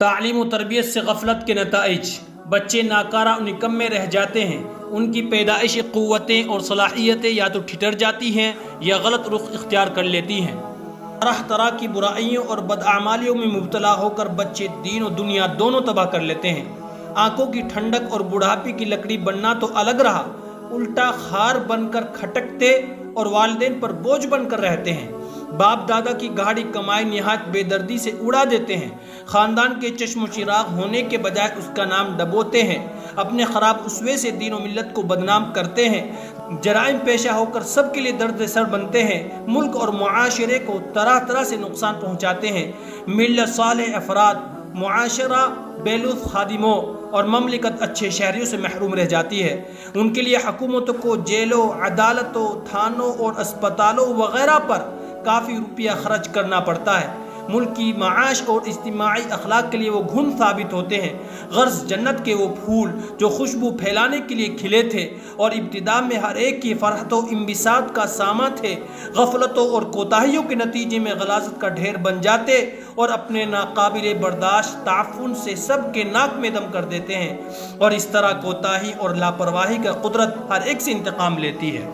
تعلیم و تربیت سے غفلت کے نتائج: بچے ناکارہ و نکمے رہ جاتے ہیں، ان کی پیدائشی قوتیں اور صلاحیتیں یا تو ٹھٹر جاتی ہیں یا غلط رخ اختیار کر لیتی ہیں۔ طرح طرح کی برائیوں اور بدعمالیوں میں مبتلا ہو کر بچے دین و دنیا دونوں تباہ کر لیتے ہیں۔ آنکھوں کی ٹھنڈک اور بڑھاپے کی لکڑی بننا تو الگ رہا، الٹا خار بن کر کھٹکتے اور والدین پر بوجھ بن کر رہتے ہیں۔ باپ دادا کی گاڑی کمائی نہایت بے دردی سے اڑا دیتے ہیں، خاندان کے چشم و چراغ ہونے کے بجائے اس کا نام ڈبوتے ہیں، اپنے خراب اسوے سے دین و ملت کو بدنام کرتے ہیں، جرائم پیشہ ہو کر سب کے لیے درد سر بنتے ہیں، ملک اور معاشرے کو طرح طرح سے نقصان پہنچاتے ہیں۔ ملت صالح افراد، معاشرہ بے لطف خادموں اور مملکت اچھے شہریوں سے محروم رہ جاتی ہے۔ ان کے لیے حکومتوں کو جیلوں، عدالتوں، تھانوں اور اسپتالوں وغیرہ پر کافی روپیہ خرچ کرنا پڑتا ہے۔ ملک کی معاش اور اجتماعی اخلاق کے لیے وہ گھن ثابت ہوتے ہیں۔ غرض جنت کے وہ پھول جو خوشبو پھیلانے کے لیے کھلے تھے اور ابتدا میں ہر ایک کی فرحت و انبساط کا ساماں تھے، غفلتوں اور کوتاہیوں کے نتیجے میں غلاظت کا ڈھیر بن جاتے اور اپنے ناقابل برداشت تعفن سے سب کے ناک میں دم کر دیتے ہیں، اور اس طرح کوتاہی اور لاپرواہی کا قدرت ہر ایک سے انتقام لیتی ہے۔